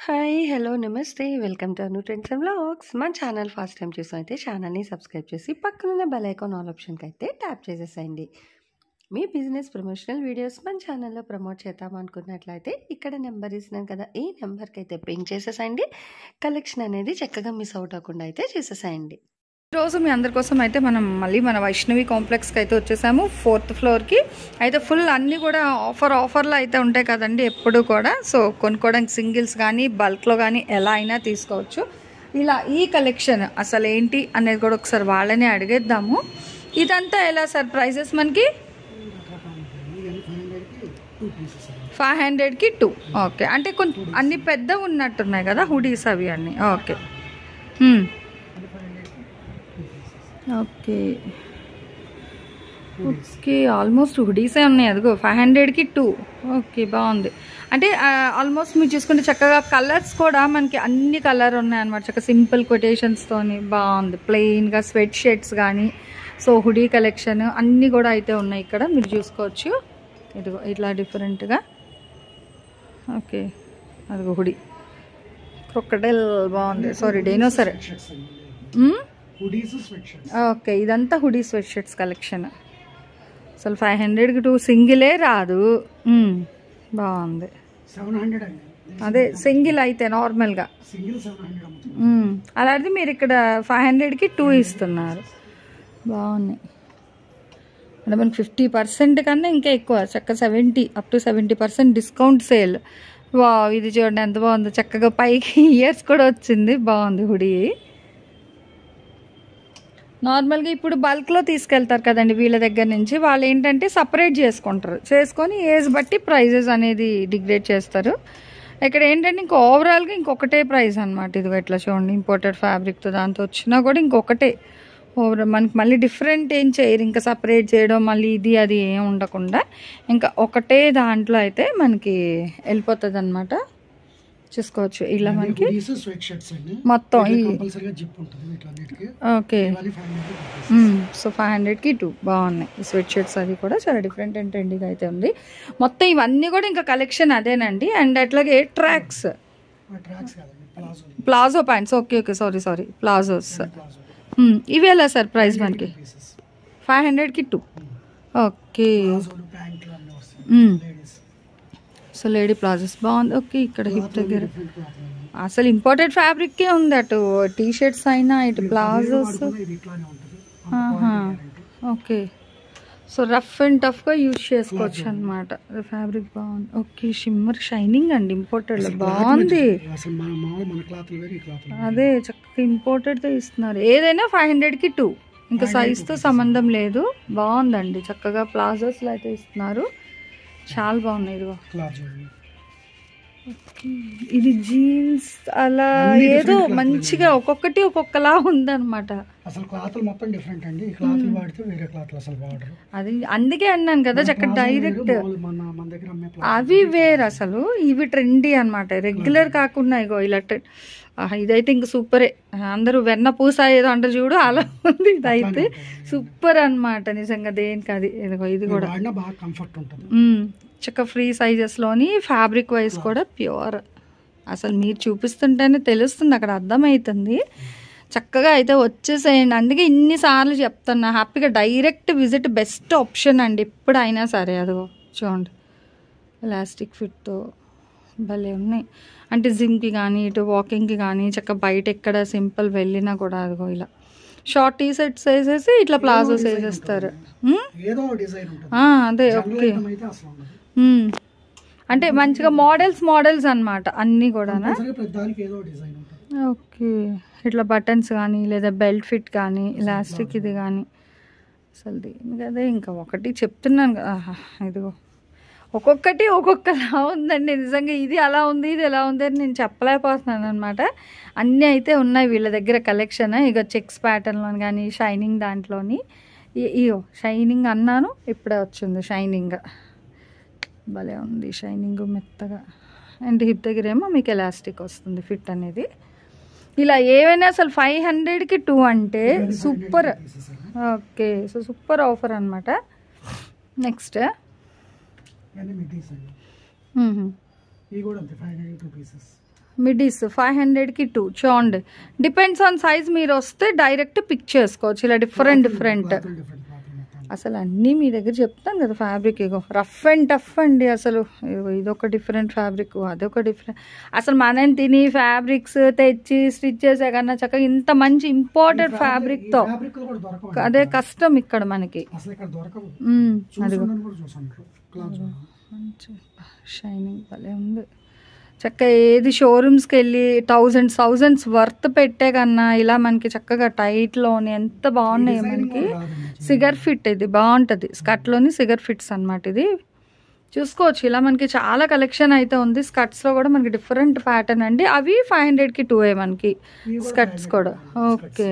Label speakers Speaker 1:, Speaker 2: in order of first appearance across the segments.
Speaker 1: Hi! Hello! నమస్తే! Welcome to Anu trends and vlogs. మన channel first time చూసినైతే ఛానల్‌ని subscribe చేసి పక్కనున్న బెల్ ఐకాన్ ఆల్ ఆప్షన్‌కి అయితే ట్యాప్ చేసేసేయండి. మీ బిజినెస్ ప్రమోషనల్ వీడియోస్ మన ఛానల్‌లో ప్రమోట్ చేద్దాం అనుకున్నట్లయితే ఇక్కడ నెంబర్ ఇస్తున్నాను కదా! ఈ నెంబర్‌కి అయితే పింక్ చేసేసేయండి. కలెక్షన్ అనేది చక్కగా మిస్ అవుట్ అవ్వకుండా అయితే చేసేసేయండి.
Speaker 2: ఈరోజు మీ అందరి కోసం అయితే మనం మళ్ళీ మన వైష్ణవి కాంప్లెక్స్కి అయితే వచ్చేసాము 4th ఫ్లోర్కి. అయితే ఫుల్ అన్నీ కూడా ఆఫర్లో అయితే ఉంటాయి కదండి ఎప్పుడు కూడా. సో కొనుక్కోవడానికి సింగిల్స్ కానీ బల్క్లో కానీ ఎలా అయినా తీసుకోవచ్చు. ఇలా ఈ కలెక్షన్ అసలు ఏంటి అనేది కూడా ఒకసారి వాళ్ళని అడిగేద్దాము. ఇదంతా ఎలా సార్ ప్రైజెస్ మనకి? 500కి 2. ఓకే, అంటే కొంచెం అన్ని పెద్దగా ఉన్నట్టున్నాయి కదా హుడీస్ అవి అన్నీ. ఓకే ఓకే ఓకే ఆల్మోస్ట్ హుడీసే ఉన్నాయి. అదిగో 500కి 2. ఓకే, బాగుంది. అంటే ఆల్మోస్ట్ మీరు చూసుకుంటే చక్కగా కలర్స్ కూడా మనకి అన్ని కలర్ ఉన్నాయన్నమాట. చక్కగా సింపుల్ కొటేషన్స్తోని బాగుంది. ప్లెయిన్గా స్వెట్ షర్ట్స్ కానీ సో హుడీ కలెక్షన్ అన్నీ కూడా అయితే ఉన్నాయి ఇక్కడ మీరు చూసుకోవచ్చు. ఇదిగో ఇట్లా డిఫరెంట్గా. ఓకే, అదిగో హుడీ క్రొకడైల్ బాగుంది. Sorry, dinosaur. ఓకే, ఇదంతా హుడీ స్వెట్ షర్ట్స్ కలెక్షన్. అసలు 500కి 2 సింగిలే రాదు. బాగుంది. అదే సింగిల్ అయితే నార్మల్గా అలాంటిది మీరు ఇక్కడ 500కి 2 ఇస్తున్నారు. బాగున్నాయి అంటే మనకి 50% కన్నా ఇంకా ఎక్కువ. చక్కగా 70 అప్ టు 70% డిస్కౌంట్ సేల్. వా, ఇది చూడండి ఎంత బాగుంది. చక్కగా పైకి ఇయర్స్ కూడా వచ్చింది. బాగుంది హుడీ. నార్మల్గా ఇప్పుడు బల్క్లో తీసుకెళ్తారు కదండి వీళ్ళ దగ్గర నుంచి. వాళ్ళు ఏంటంటే సపరేట్ చేసుకుంటారు, చేసుకొని ఏజ్ బట్టి ప్రైజెస్ అనేది డిగ్రేడ్ చేస్తారు. ఇక్కడ ఏంటంటే ఇంకా ఓవరాల్గా ఇంకొకటే ప్రైస్ అనమాట. ఇదిగో ఇట్లా చూడండి, ఇంపోర్టెడ్ ఫ్యాబ్రిక్తో దాంతో వచ్చినా కూడా ఇంకొకటే. ఓవరాల్ మనకి మళ్ళీ డిఫరెంట్ ఏం చేయరు, ఇంకా సపరేట్ చేయడం మళ్ళీ ఇది అది ఏం ఉండకుండా ఇంకా ఒకటే దాంట్లో అయితే మనకి వెళ్ళిపోతుంది అనమాట. చూసుకోవచ్చు ఇలా మనకి మొత్తం. ఓకే, సో 500కి 2 బాగున్నాయి. ఈ స్వెట్ షర్ట్స్ అది కూడా చాలా డిఫరెంట్ అండ్ ట్రెండింగ్ అయితే ఉంది. మొత్తం ఇవన్నీ కూడా ఇంకా కలెక్షన్ అదేనండి. అండ్ అట్లాగే tracks, palazzo pants. Okay okay, sorry palazzos. ఇవి ఎలా సార్ ప్రైస్ మనకి? 500కి 2. ఓకే, సో లేడీ ప్లాజోస్ బాగుంది. ఓకే, ఇక్కడ హిప్ దగ్గర అసలు ఇంపోర్టెడ్ ఫ్యాబ్రిక్కే ఉంది. అటు టీ షర్ట్స్ అయినా ఇటు palazzos. Okay, so rough and టఫ్గా యూజ్ చేసుకోవచ్చు అనమాట. ఫ్యాబ్రిక్ బాగుంది. ఓకే, షిమ్మర్ షైనింగ్ అండి, ఇంపోర్టెడ్ బాగుంది. అదే చక్కగా ఇంపోర్టెడ్తో ఇస్తున్నారు. ఏదైనా 500కి 2, ఇంకా సైజ్తో సంబంధం లేదు. బాగుందండి, చక్కగా ప్లాజోస్లో అయితే ఇస్తున్నారు. చాలా బాగున్నాయి. ఇదిగో ఇది జీన్స్ అలా ఏదో మంచిగా ఒక్కొక్కటి ఒక్కొక్కలా ఉందన్నమాట. అది అందుకే అన్నాను కదా చక్కగా డైరెక్ట్. అవి వేరు అసలు, ఇవి ట్రెండీ అనమాట, రెగ్యులర్ కాకుండా. ఇగో ఇలా ఇదైతే ఇంక సూపరే. అందరూ వెన్న పూస ఏదో అంటారు చూడు, అలా ఉంది. ఇదైతే సూపర్ అనమాట నిజంగా. దేనికి అది. ఇదిగో ఇది కూడా చక్కగా ఫ్రీ సైజెస్లోని ఫ్యాబ్రిక్ వైజ్ కూడా ప్యూర్. అసలు మీరు చూపిస్తుంటేనే తెలుస్తుంది, అక్కడ అర్థమవుతుంది. చక్కగా అయితే వచ్చేసేయండి. అందుకే ఇన్నిసార్లు చెప్తున్నా, హ్యాపీగా డైరెక్ట్ విజిట్ బెస్ట్ ఆప్షన్ అండి ఎప్పుడైనా సరే. అదిగో చూడండి, ఎలాస్టిక్ ఫిట్తో భలే ఉన్నాయి. అంటే జిమ్కి కానీ ఇటు వాకింగ్కి కానీ చక్కగా బయట ఎక్కడ సింపుల్ వెళ్ళినా కూడా అదిగో ఇలా షార్ట్ టీ షర్ట్స్ వేసేసి ఇట్లా ప్లాజోస్ వేసేస్తారు. అదే ఓకే, అంటే మంచిగా మోడల్స్ అన్నమాట అన్నీ కూడా. ఓకే, ఇట్లా బటన్స్ కానీ లేదా బెల్ట్ ఫిట్ కానీ ఎలాస్టిక్ ఇది కానీ అసలు దీనికి అదే. ఇంకా ఒకటి చెప్తున్నాను కదా, ఇదిగో ఒక్కొక్కటి ఒక్కొక్కలా ఉందండి నిజంగా. ఇది అలా ఉంది, ఇది ఎలా ఉంది అని నేను చెప్పలేకపోతున్నాను అనమాట. అన్నీ అయితే ఉన్నాయి వీళ్ళ దగ్గర కలెక్షన్. ఇక చెక్స్ ప్యాటర్న్లో కానీ షైనింగ్ దాంట్లోని. ఇయో షైనింగ్ అన్నాను, ఇప్పుడే వచ్చింది షైనింగ్. భలే ఉంది షైనింగ్ మెత్తగా. అండ్ హిప్ దగ్గర ఏమో మీకు ఎలాస్టిక్ వస్తుంది ఫిట్ అనేది. ఇలా ఏవైనా అసలు 500కి 2 అంటే super. Okay, so super offer అనమాట. నెక్స్ట్ మిడీస్ 500కి 2 చూడండి. Depends on size. మీరు వస్తే డైరెక్ట్ పిక్ చేసుకోవచ్చు ఇలా డిఫరెంట్. అసలు అన్నీ మీ దగ్గర చెప్తాను కదా fabric. Ego rough and tough అండి అసలు. ఇదొక డిఫరెంట్ ఫ్యాబ్రిక్, అదొక డిఫరెంట్. అసలు మనం తిని ఫ్యాబ్రిక్స్ తెచ్చి స్టిచ్ చేసే కన్నా చక్కగా ఇంత మంచి ఇంపోర్టెడ్ ఫ్యాబ్రిక్తో అదే కష్టం ఇక్కడ మనకి. అదిగో షైనింగ్ భలే ఉంది. చక్కగా ఏది షోరూమ్స్కి వెళ్ళి థౌజండ్స్ వర్త్ పెట్టే కన్నా ఇలా మనకి చక్కగా టైట్లోని ఎంత బాగున్నాయి మనకి. సిగర్ ఫిట్ ఇది బాగుంటుంది. స్కర్ట్లోని సిగర్ ఫిట్స్ అనమాట. ఇది చూసుకోవచ్చు. ఇలా మనకి చాలా కలెక్షన్ అయితే ఉంది. స్కర్ట్స్లో కూడా మనకి డిఫరెంట్ ప్యాటర్న్ అండి. అవి 500కి 2 మనకి స్కర్ట్స్ కూడా. ఓకే.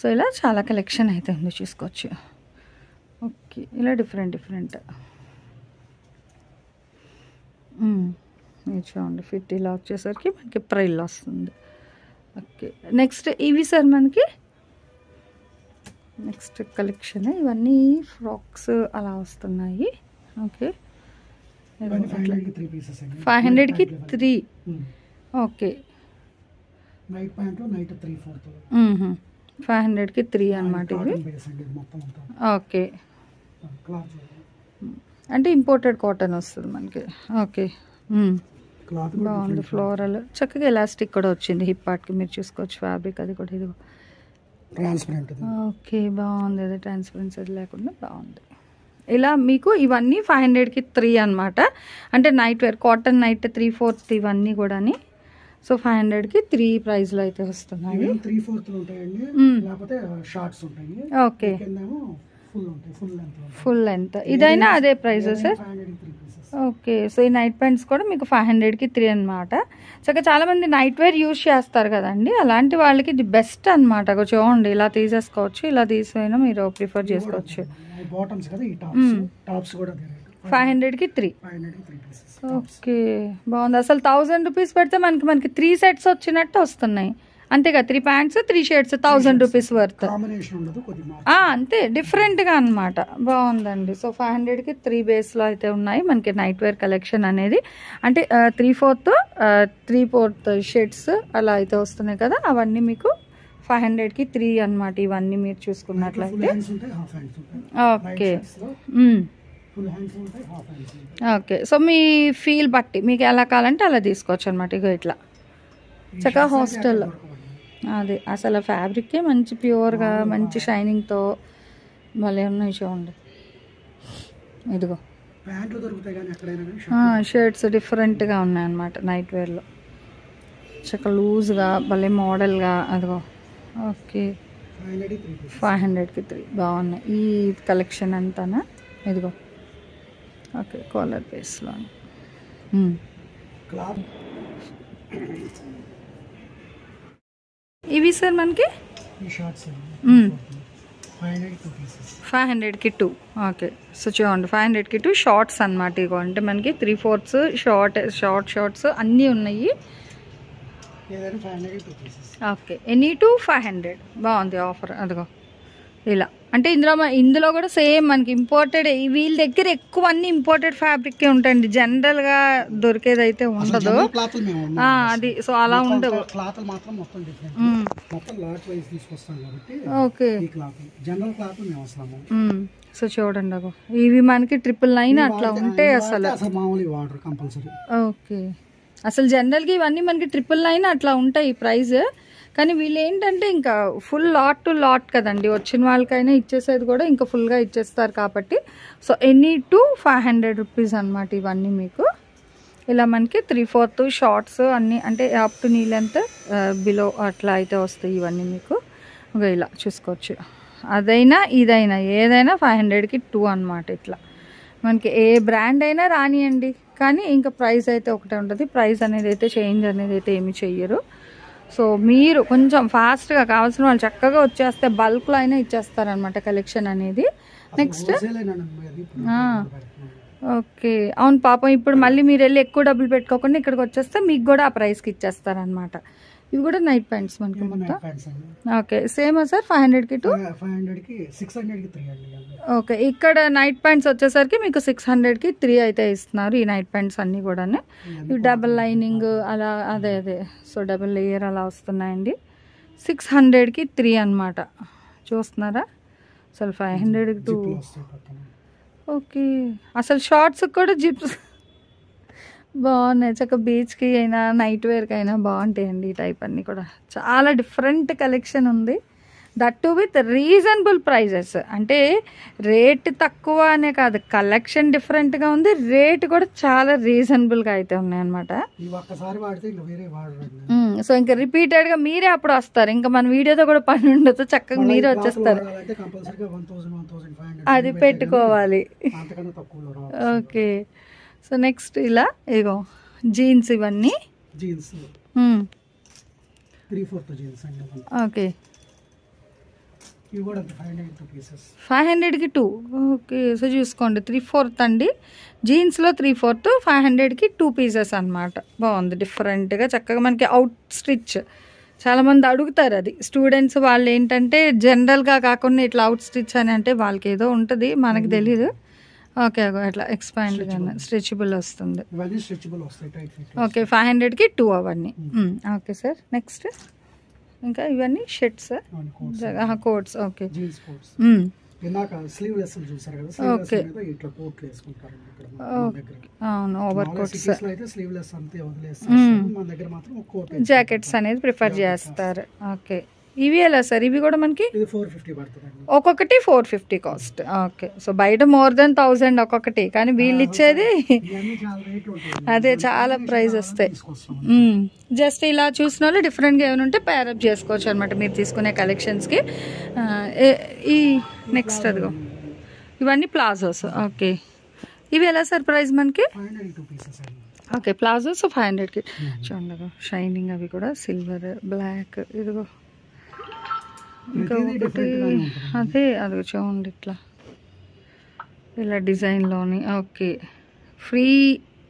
Speaker 2: సో ఇలా చాలా కలెక్షన్ అయితే ఉంది చూసుకోవచ్చు. ఓకే ఇలా డిఫరెంట్ చూడండి. ఫిట్ ఇలా వచ్చేసరికి మనకి ప్రైల్ వస్తుంది. ఓకే నెక్స్ట్ ఇవి సార్ మనకి నెక్స్ట్ కలెక్షన్. ఇవన్నీ ఫ్రాక్స్ అలా వస్తున్నాయి. ఓకే 500కి 3. ఓకే 500కి 3 అనమాట ఇవి. ఓకే అంటే ఇంపోర్టెడ్ కాటన్ వస్తుంది మనకి. ఓకే బాగుంది. ఫ్లోరల్ చక్కగా ఎలాస్టిక్ కూడా వచ్చింది హిప్ పార్ట్కి. మీరు చూసుకోవచ్చు ఫ్యాబ్రిక్ అది కూడా. ఇది ఓకే బాగుంది. అదే ట్రాన్స్పరెన్సీ అది లేకుండా బాగుంది. ఇలా మీకు ఇవన్నీ 500కి 3 అనమాట. అంటే నైట్ వేర్ కాటన్ నైట్ 3/4 ఇవన్నీ కూడా. సో 500కి 3 ప్రైస్లో అయితే వస్తున్నాయి. ఓకే ఫుల్ లెంత్ ఇదైనా అదే ప్రైస్ సార్. ఓకే సో ఈ నైట్ ప్యాంట్స్ కూడా మీకు 500కి 3 అనమాట. చక్కగా చాలామంది నైట్ వేర్ యూజ్ చేస్తారు కదండి, అలాంటి వాళ్ళకి ఇది బెస్ట్ అనమాట. చూడండి ఇలా తీసేసుకోవచ్చు, ఇలా తీసైనా మీరు ప్రిఫర్ చేసుకోవచ్చు. 500కి 3. ఓకే బాగుంది. అసలు 1000 రూపీస్ పెడితే మనకి 3 సెట్స్ వచ్చినట్టు వస్తున్నాయి. అంతేగా 3 ప్యాంట్స్ 3 షర్ట్స్ 1000 రూపీస్ వర్త్. అంతే డిఫరెంట్గా అనమాట. బాగుందండి. సో 500కి 3 బేస్లో అయితే ఉన్నాయి మనకి నైట్ వేర్ కలెక్షన్ అనేది. అంటే 3/4 షర్ట్స్ అలా అయితే వస్తున్నాయి కదా, అవన్నీ మీకు 500కి 3 అనమాట. ఇవన్నీ మీరు చూసుకున్నట్లయితే. ఓకే ఓకే సో మీ ఫీల్ బట్టి మీకు ఎలా కావాలంటే అలా తీసుకోవచ్చు అనమాట. ఇగో ఇట్లా చక్కగా హాస్టల్లో అదే అసలు ఫ్యాబ్రిక్కే మంచి ప్యూర్గా మంచి షైనింగ్తో భలే ఉన్నాయి చూడండి. ఇదిగో షర్ట్స్ డిఫరెంట్గా ఉన్నాయన్నమాట నైట్ వేర్లో. చక్కగా లూజ్గా భలే మోడల్గా. అదిగో ఓకే 500కి 3 బాగున్నాయి ఈ కలెక్షన్ అంతానా. ఇదిగో ఓకే కాలర్ బేస్లో. ఇవి సార్ మనకి 500కి 2. ఓకే సో చూడండి 500కి 2 షార్ట్స్ అనమాట. ఇగో అంటే మనకి 3/4 షార్ట్స్ అన్నీ ఉన్నాయి. ఓకే ఎనీ 500 బాగుంది ఆఫర్. అదిగో ఇలా అంటే ఇందులో కూడా సేమ్ మనకి ఇంపోర్టెడ్. వీళ్ళ దగ్గర ఎక్కువ అన్ని ఇంపోర్టెడ్ ఫ్యాబ్రిక్ ఉంటాయండి, జనరల్గా దొరికేది అయితే ఉండదు. అది సో అలా ఉండదు. ఓకే సో చూడండి అగో ఇవి మనకి 999 అట్లా ఉంటాయి అసలు. ఓకే అసలు జనరల్గా ఇవన్నీ మనకి 999 అట్లా ఉంటాయి ప్రైస్. కానీ వీళ్ళు ఏంటంటే ఇంకా ఫుల్ లాట్ టు లాట్ కదండి, వచ్చిన వాళ్ళకైనా ఇచ్చేసేది కూడా ఇంకా ఫుల్గా ఇచ్చేస్తారు కాబట్టి. సో ఎనీ 500 రూపీస్ అనమాట ఇవన్నీ మీకు. ఇలా మనకి 3/4 షార్ట్స్ అన్నీ అంటే up to knee length below అట్లా అయితే వస్తాయి ఇవన్నీ మీకు. ఇలా చూసుకోవచ్చు. అదైనా ఇదైనా ఏదైనా 500కి 2 అనమాట. ఇట్లా మనకి ఏ బ్రాండ్ అయినా రానియండి, కానీ ఇంకా ప్రైస్ అయితే ఒకటే ఉంటుంది. ప్రైస్ అనేది అయితే చేంజ్ అనేది అయితే ఏమి చెయ్యరు. సో మీరు కొంచెం ఫాస్ట్గా కావాల్సిన వాళ్ళు చక్కగా వచ్చేస్తే బల్క్లో అయినా ఇచ్చేస్తారనమాట కలెక్షన్ అనేది. నెక్స్ట్ ఓకే అవును పాపం ఇప్పుడు మళ్ళీ మీరు వెళ్ళి ఎక్కువ డబ్బులు పెట్టుకోకుండా ఇక్కడికి వచ్చేస్తే మీకు కూడా ఆ ప్రైస్కి ఇచ్చేస్తారనమాట. ఇవి కూడా నైట్ ప్యాంట్స్ మనకి మొత్తం. Okay సేమా sir 500కి 2?
Speaker 3: 500కి 600కి 3 అండి.
Speaker 2: ఓకే ఇక్కడ నైట్ ప్యాంట్స్ వచ్చేసరికి మీకు 600కి 3 అయితే ఇస్తున్నారు ఈ నైట్ ప్యాంట్స్ అన్నీ కూడా. ఇవి డబుల్ లైనింగ్ అలా అదే సో డబుల్ లేయర్ అలా వస్తున్నాయండి. 600కి 3 అనమాట. చూస్తున్నారా అసలు 500కి 2. ఓకే అసలు షార్ట్స్ కూడా జిప్స్ బాగున్నాయి. చక్కగా బీచ్కి అయినా నైట్ వేర్కి అయినా బాగుంటాయండి ఈ టైప్ అన్నీ కూడా. చాలా డిఫరెంట్ కలెక్షన్ ఉంది, that too with reasonable prices. అంటే రేట్ తక్కువ అనే కాదు, కలెక్షన్ డిఫరెంట్గా ఉంది, రేట్ కూడా చాలా రీజనబుల్గా అయితే ఉన్నాయన్నమాట. సో ఇంకా రిపీటెడ్గా మీరే అప్పుడు వస్తారు, ఇంకా మన వీడియోతో కూడా పని ఉండదు, చక్కగా మీరే వచ్చేస్తారు. అది పెట్టుకోవాలి. ఓకే సో నెక్స్ట్ ఇలా ఇగో జీన్స్, ఇవన్నీ
Speaker 3: జీన్స్ 3/4 జీన్స్ అండి.
Speaker 2: ఓకే
Speaker 3: ఇవి కూడా 500కి 2 పీసెస్.
Speaker 2: 500కి 2. ఓకే సో చూసుకోండి 3/4 అండి. జీన్స్లో 3/4, 500కి 2 పీసెస్ అనమాట. బాగుంది డిఫరెంట్గా, చక్కగా మనకి అవుట్ స్టిచ్. చాలామంది అడుగుతారు, అది స్టూడెంట్స్ వాళ్ళు ఏంటంటే జనరల్గా కాకుండా ఇట్లా అవుట్ స్టిచ్ అని అంటే వాళ్ళకి ఏదో ఉంటుంది, మనకు తెలీదు. ఓకే అట్లా ఎక్స్పాండ్ కానీ స్ట్రెచబుల్ వస్తుంది. ఓకే 500కి 2 అవన్నీ. ఓకే సార్ నెక్స్ట్ ఇంకా ఇవన్నీ షర్ట్స్, కోట్స్. ఓకే ఓకే అవును ఓవర్ కోట్స్, జాకెట్స్ అనేది ప్రిఫర్ చేస్తారు. ఓకే ఇవి ఎలా సార్? ఇవి కూడా మనకి ఒక్కొక్కటి 450 కాస్ట్. ఓకే సో బయట మోర్ దెన్ 1000 ఒక్కొక్కటి, కానీ వీళ్ళు ఇచ్చేది అదే చాలా ప్రైస్ వస్తాయి. జస్ట్ ఇలా చూసిన వాళ్ళు డిఫరెంట్గా ఏమైనా ఉంటే పేరప్ చేసుకోవచ్చు అనమాట మీరు తీసుకునే కలెక్షన్స్కి. ఈ నెక్స్ట్ అదిగో ఇవన్నీ ప్లాజోస్. ఓకే ఇవి ఎలా సార్ ప్రైస్ మనకి? ఓకే ప్లాజోస్ 500కి. చూడండి షైనింగ్, అవి కూడా సిల్వర్, బ్లాక్, ఇదిగో ఇంకా ఒకటి అదే అదిగో చూడండి ఇట్లా ఇలా డిజైన్లోని. ఓకే ఫ్రీ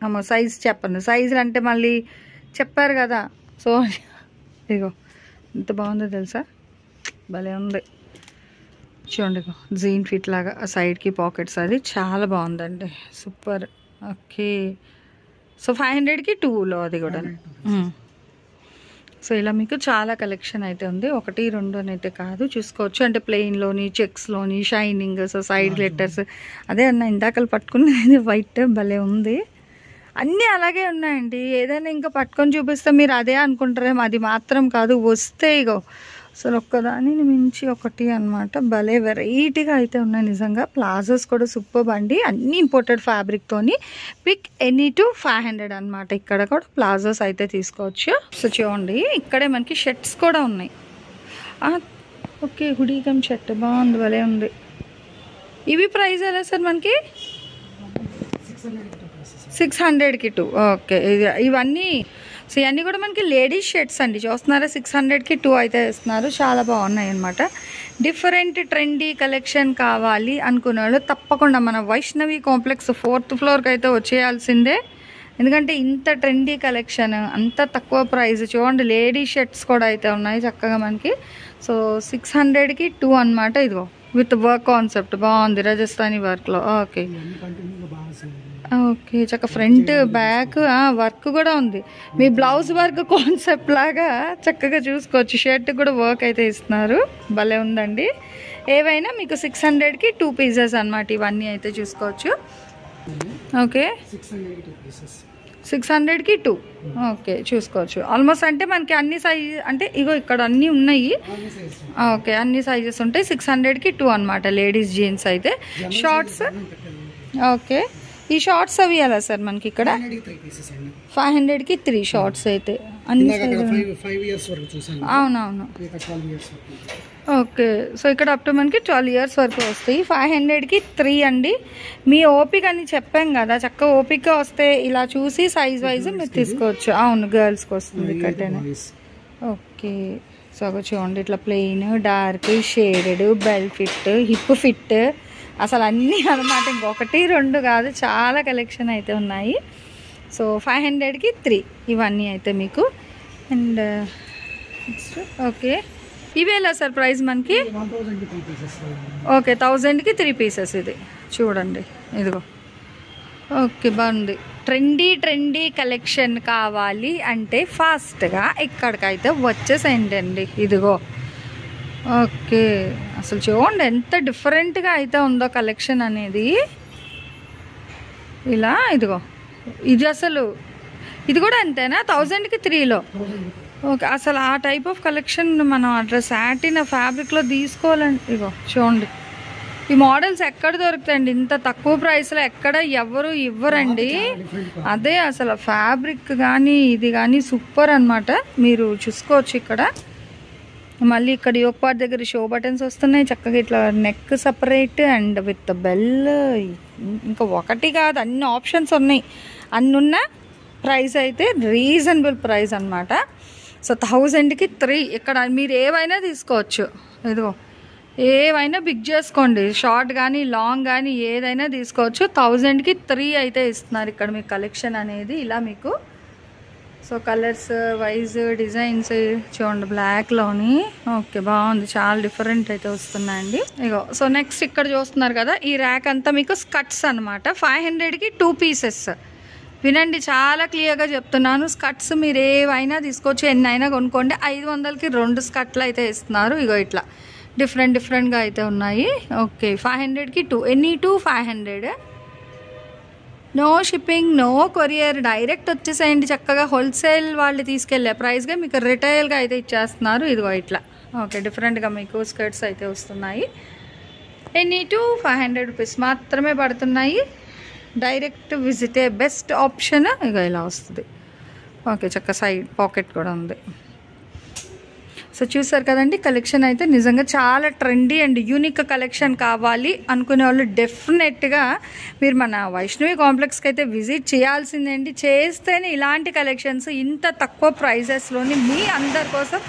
Speaker 2: అమ్మ సైజ్ చెప్పండి, సైజులు అంటే మళ్ళీ చెప్పారు కదా. సో ఇదిగో ఎంత బాగుందో తెలుసా, భలే ఉంది చూడండి. జీన్ ఫిట్ లాగా సైడ్కి పాకెట్స్, అది చాలా బాగుందండి, సూపర్. ఓకే సో 500కి 2లో అది కూడా. సో ఇలా మీకు చాలా కలెక్షన్ అయితే ఉంది, 1, 2 అని అయితే కాదు, చూసుకోవచ్చు. అంటే ప్లెయిన్లోని, చెక్స్లోని, షైనింగ్, సో సైడ్ గ్లిట్టర్స్. అదే అన్న ఇందాకలు పట్టుకునేది వైట్ భలే ఉంది. అన్నీ అలాగే ఉన్నాయండి, ఏదైనా ఇంకా పట్టుకొని చూపిస్తే మీరు అదే అనుకుంటారేమో, అది మాత్రం కాదు, వస్తే ఇగో అసలు ఒక్కదానిని మించి ఒకటి అనమాట. భలే వెరైటీగా అయితే ఉన్నాయి నిజంగా. ప్లాజోస్ కూడా సూపర్ అండి, అన్నీ ఇంపోర్టెడ్ ఫ్యాబ్రిక్తోని. పిక్ ఎనీ టు 500 అనమాట. ఇక్కడ కూడా ప్లాజోస్ అయితే తీసుకోవచ్చు. సో చూడండి ఇక్కడే మనకి షర్ట్స్ కూడా ఉన్నాయి. ఓకే హుడీకమ్ షర్ట్ బాగుంది, భలే ఉంది. ఇవి ప్రైస్ ఎలా సార్ మనకి? 600కి 2. ఓకే ఇవన్నీ సో ఇవన్నీ కూడా మనకి లేడీస్ షర్ట్స్ అండి, చూస్తున్నారా 600కి 2 అయితే ఇస్తున్నారు. చాలా బాగున్నాయి అనమాట. డిఫరెంట్ ట్రెండీ కలెక్షన్ కావాలి అనుకునే వాళ్ళు తప్పకుండా మన వైష్ణవి కాంప్లెక్స్ 4th ఫ్లోర్కి అయితే వచ్చేయాల్సిందే. ఎందుకంటే ఇంత ట్రెండీ కలెక్షన్, అంత తక్కువ ప్రైస్. చూడండి లేడీస్ షర్ట్స్ కూడా అయితే ఉన్నాయి చక్కగా మనకి. సో 600కి 2 అనమాట. ఇదిగో విత్ వర్క్ కాన్సెప్ట్ బాగుంది, రాజస్థానీ వర్క్లో. ఓకే ఓకే చక్క ఫ్రంట్ బ్యాక్ వర్క్ కూడా ఉంది, మీ బ్లౌజ్ వర్క్ కాన్సెప్ట్ లాగా చక్కగా చూసుకోవచ్చు. షర్ట్ కూడా వర్క్ అయితే ఇస్తున్నారు, భలే ఉందండి. ఏవైనా మీకు 600కి 2 పీసెస్ అనమాట. ఇవన్నీ అయితే చూసుకోవచ్చు. ఓకే 600కి 2. ఓకే చూసుకోవచ్చు. ఆల్మోస్ట్ అంటే మనకి అన్ని సైజ్ అంటే ఇగో ఇక్కడ అన్నీ ఉన్నాయి. ఓకే అన్ని సైజెస్ ఉంటాయి. 600కి 2 అనమాట. లేడీస్ జీన్స్ అయితే. షార్ట్స్ ఓకే ఈ షార్ట్స్ అవి ఎలా సార్ మనకి ఇక్కడ? 500కి 3 షార్ట్స్ అయితే అన్ని అవునవును. ఓకే సో ఇక్కడ అప్ టు మనకి 12 years వరకు వస్తాయి. 500కి 3 అండి. మీ ఓపిక అని చెప్పాం కదా, చక్కగా ఓపిక వస్తే ఇలా చూసి సైజ్ వైజ్ మీరు తీసుకోవచ్చు. అవును గర్ల్స్కి వస్తుంది కట్టేనా. ఓకే సో చూడండి ఇట్లా plain, dark, shaded, bell fit, hip fit, అసలు అన్నీ అనమాట. ఇంకొకటి 2 కాదు, చాలా కలెక్షన్ అయితే ఉన్నాయి. సో 500కి 3 ఇవన్నీ అయితే మీకు. అండ్ ఓకే, ఇవి ఎలా సార్ ప్రైస్ మనకి?
Speaker 3: 1000 కి 3 పీసెస్.
Speaker 2: Okay, 1000కి 3 pieces. ఇది చూడండి, ఇదిగో. ఓకే, బాగుంది. ట్రెండీ కలెక్షన్ కావాలి అంటే ఫాస్ట్గా ఇక్కడికైతే వచ్చేసేయండి అండి. ఇదిగో. ఓకే, అసలు చూడండి ఎంత డిఫరెంట్గా అయితే ఉందో కలెక్షన్ అనేది. ఇలా ఇదిగో, ఇది అసలు ఇది కూడా అంతేనా? 1000కి 3లో. ఓకే, అసలు ఆ టైప్ ఆఫ్ కలెక్షన్ మనం డ్రెస్ సాటిన్ ఫ్యాబ్రిక్లో తీసుకోవాలండి. ఇగో చూడండి, ఈ మోడల్స్ ఎక్కడ దొరుకుతాయండి ఇంత తక్కువ ప్రైస్లో? ఎక్కడ ఎవరు ఇవ్వరండి. అదే అసలు ఫ్యాబ్రిక్ కానీ ఇది కానీ సూపర్ అనమాట. మీరు చూసుకోవచ్చు ఇక్కడ. మళ్ళీ ఇక్కడ యోక్ పార్ట్ దగ్గర షో బటన్స్ వస్తున్నాయి చక్కగా, ఇట్లా neck separate and with bell. ఇంకా ఒకటి కాదు, అన్ని ఆప్షన్స్ ఉన్నాయి. అన్నున్న ప్రైస్ అయితే రీజనబుల్ ప్రైస్ అనమాట. సో 1000కి 3. ఇక్కడ మీరు ఏవైనా తీసుకోవచ్చు. ఇదిగో, ఏవైనా బిగ్ చేసుకోండి, షార్ట్ కానీ లాంగ్ కానీ ఏదైనా తీసుకోవచ్చు. 1000కి 3 అయితే ఇస్తున్నారు ఇక్కడ మీకు కలెక్షన్ అనేది. ఇలా మీకు సో కలర్స్ వైజ్ డిజైన్స్ చూడండి, బ్లాక్లోని. ఓకే, బాగుంది, చాలా డిఫరెంట్ అయితే వస్తున్నాయండి. ఇగో, సో నెక్స్ట్ ఇక్కడ చూస్తున్నారు కదా, ఈ ర్యాక్ అంతా మీకు స్కర్ట్స్ అనమాట. 500కి 2 పీసెస్. వినండి, చాలా క్లియర్గా చెప్తున్నాను. స్కర్ట్స్ మీరు ఏవైనా తీసుకోవచ్చు, ఎన్ని అయినా కొనుక్కోండి. 500కి 2 స్కర్ట్లు అయితే ఇస్తున్నారు. ఇగో ఇట్లా డిఫరెంట్గా అయితే ఉన్నాయి. ఓకే, 500కి 2, any 2 500. No shipping, no courier, direct వచ్చేసేయండి. చక్కగా హోల్సేల్ వాళ్ళు తీసుకెళ్ళే ప్రైస్గా మీకు రిటైల్గా అయితే ఇచ్చేస్తున్నారు. ఇదిగో ఇట్లా. ఓకే, డిఫరెంట్గా మీకు స్కర్ట్స్ అయితే వస్తున్నాయి. ఎనీ 2 500 రూపీస్ మాత్రమే పడుతున్నాయి. డైరెక్ట్ విజిటే బెస్ట్ ఆప్షన్. ఇక ఇలా వస్తుంది. ఓకే, చక్క సైడ్ పాకెట్ కూడా ఉంది. సో చూసారు కదండి, కలెక్షన్ అయితే నిజంగా చాలా ట్రెండీ అండ్ యూనిక్ కలెక్షన్ కావాలి అనుకునే వాళ్ళు డెఫినెట్గా మీరు మన వైష్ణవి కాంప్లెక్స్కి అయితే విజిట్ చేయాల్సిందండి. చేస్తేనే ఇలాంటి కలెక్షన్స్ ఇంత తక్కువ ప్రైజెస్లోని మీ అందరి కోసం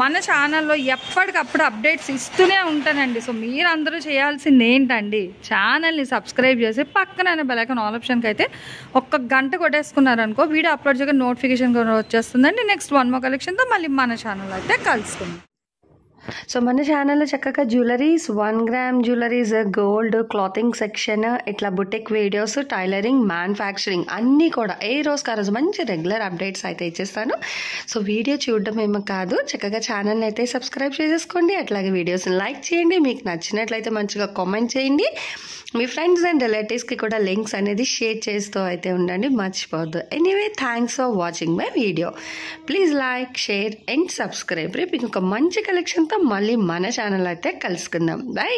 Speaker 2: మన ఛానల్లో ఎప్పటికప్పుడు అప్డేట్స్ ఇస్తూనే ఉంటానండి. సో మీరు అందరూ చేయాల్సింది ఏంటండి, ఛానల్ని సబ్స్క్రైబ్ చేసి పక్కన బెల్ ఐకాన్ ఆల్ ఆప్షన్కి అయితే 1 గంట కొట్టేసుకున్నారనుకో, వీడియో అప్లోడ్ చేయగా నోటిఫికేషన్ కూడా వచ్చేస్తుందండి. నెక్స్ట్ 1 more కలెక్షన్తో మళ్ళీ మన ఛానల్ అయితే కలుసుకుందాం.
Speaker 1: సో మన ఛానల్లో చక్కగా jewelleries, 1 gram jewelleries, gold, clothing section, ఇట్లా బుటిక్ వీడియోస్, టైలరింగ్, మ్యానుఫ్యాక్చరింగ్ అన్నీ కూడా ఏ రోజుకి ఆ రోజు మంచి రెగ్యులర్ అప్డేట్స్ అయితే ఇచ్చేస్తాను. సో వీడియో చూడడం ఏమో కాదు, చక్కగా ఛానల్ని అయితే సబ్స్క్రైబ్ చేసేసుకోండి. అట్లాగే వీడియోస్ని లైక్ చేయండి. మీకు నచ్చినట్లయితే మంచిగా కామెంట్ చేయండి. మీ ఫ్రెండ్స్ అండ్ రిలేటివ్స్కి కూడా లింక్స్ అనేది షేర్ చేస్తూ అయితే ఉండండి, మర్చిపోవద్దు. Anyway, thanks for watching my video. Please like, share and subscribe. రేపు ఇంకొక మంచి కలెక్షన్తో మళ్ళీ మన ఛానల్ అయితే కలుసుకుందాం. బై.